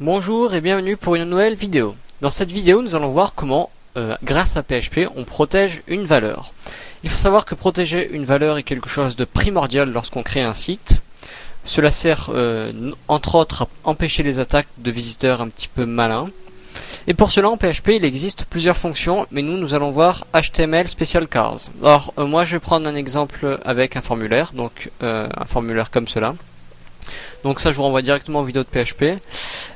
Bonjour et bienvenue pour une nouvelle vidéo. Dans cette vidéo, nous allons voir comment, grâce à PHP, on protège une valeur. Il faut savoir que protéger une valeur est quelque chose de primordial lorsqu'on crée un site. Cela sert entre autres à empêcher les attaques de visiteurs un petit peu malins. Et pour cela en PHP il existe plusieurs fonctions, mais nous allons voir HTML Special Cars. Alors moi je vais prendre un exemple avec un formulaire, donc un formulaire comme cela. Donc ça je vous renvoie directement aux vidéos de PHP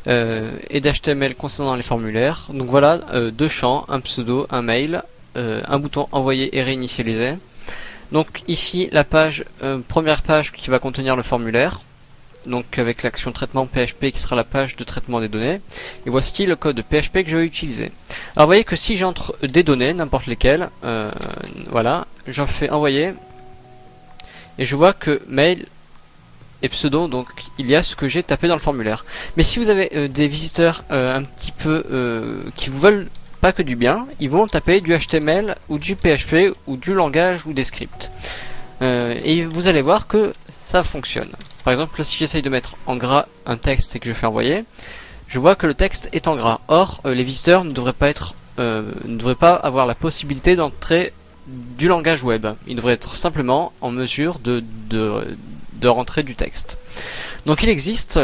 et d'HTML concernant les formulaires. Donc voilà, deux champs, un pseudo, un mail, un bouton envoyer et réinitialiser. Donc ici la page, première page qui va contenir le formulaire, donc avec l'action traitement PHP qui sera la page de traitement des données. Et voici le code de PHP que je vais utiliser. Alors vous voyez que si j'entre des données, n'importe lesquelles, voilà, j'en fais envoyer et je vois que mail et pseudo, donc il y a ce que j'ai tapé dans le formulaire. Mais si vous avez des visiteurs un petit peu qui vous veulent pas que du bien, ils vont taper du HTML ou du PHP ou du langage ou des scripts. Et vous allez voir que ça fonctionne. Par exemple, là, si j'essaye de mettre en gras un texte et que je fais envoyer, je vois que le texte est en gras. Or, les visiteurs ne devraient pas avoir la possibilité d'entrer du langage web. Ils devraient être simplement en mesure de rentrer du texte. Donc il existe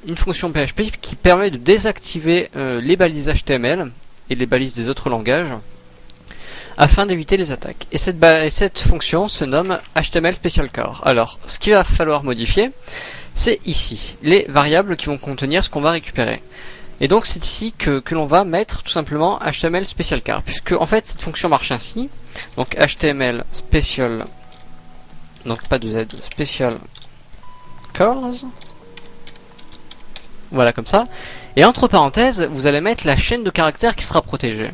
une fonction PHP qui permet de désactiver les balises HTML et les balises des autres langages afin d'éviter les attaques. Et cette fonction se nomme HTML Special Car. Alors, ce qu'il va falloir modifier, c'est ici, les variables qui vont contenir ce qu'on va récupérer. Et donc c'est ici que l'on va mettre tout simplement HTML Special Car, puisque en fait cette fonction marche ainsi. Donc HTML Special, donc pas de Z, Special Cars. Voilà, comme ça. Et entre parenthèses, vous allez mettre la chaîne de caractères qui sera protégée.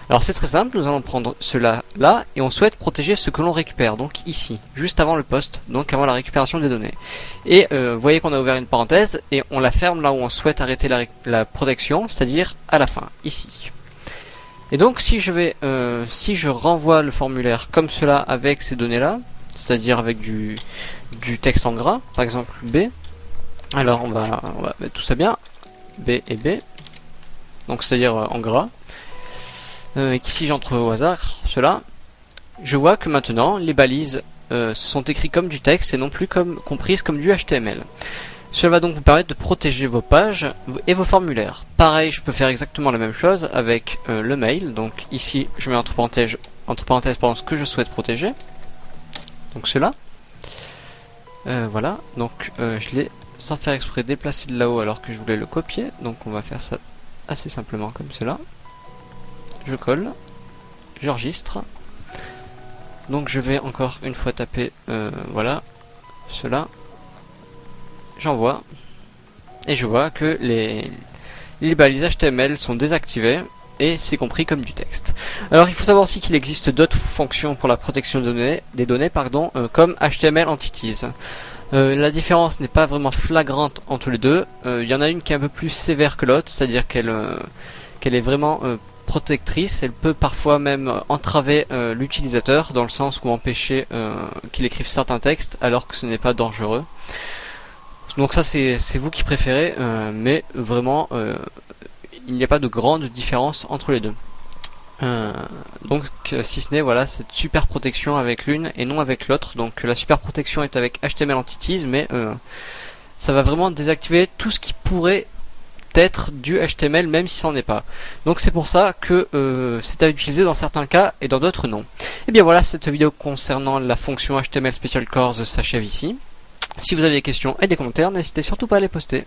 Alors c'est très simple, nous allons prendre cela là, et on souhaite protéger ce que l'on récupère, donc ici, juste avant le post, donc avant la récupération des données. Et vous voyez qu'on a ouvert une parenthèse, et on la ferme là où on souhaite arrêter la protection, c'est-à-dire à la fin, ici. Et donc si je renvoie le formulaire comme cela avec ces données là, c'est-à-dire avec du texte en gras, par exemple B, alors on va mettre tout ça bien, B et B, donc c'est-à-dire en gras, et qu'ici j'entre au hasard cela, je vois que maintenant les balises sont écrites comme du texte et non plus comprises comme du HTML. Cela va donc vous permettre de protéger vos pages et vos formulaires. Pareil, je peux faire exactement la même chose avec le mail, donc ici je mets entre parenthèses ce que je souhaite protéger, donc cela. Voilà, donc je l'ai sans faire exprès déplacé de là-haut alors que je voulais le copier, donc on va faire ça assez simplement comme cela. Je colle, j'enregistre, donc je vais encore une fois taper voilà, cela, j'envoie, et je vois que les balises HTML sont désactivées, et c'est compris comme du texte. Alors il faut savoir aussi qu'il existe d'autres fonctions pour la protection des données, comme HTML Entities. La différence n'est pas vraiment flagrante entre les deux. Il y en a une qui est un peu plus sévère que l'autre, c'est-à-dire qu'elle est vraiment protectrice. Elle peut parfois même entraver l'utilisateur, dans le sens où empêcher qu'il écrive certains textes alors que ce n'est pas dangereux. Donc ça c'est vous qui préférez, mais vraiment il n'y a pas de grande différence entre les deux. Donc si ce n'est voilà cette super protection avec l'une et non avec l'autre. Donc la super protection est avec HTML Entities, mais ça va vraiment désactiver tout ce qui pourrait être du HTML même si ça n'en est pas. Donc c'est pour ça que c'est à utiliser dans certains cas et dans d'autres non. Et bien voilà, cette vidéo concernant la fonction HTML Special Cars s'achève ici. Si vous avez des questions et des commentaires, n'hésitez surtout pas à les poster.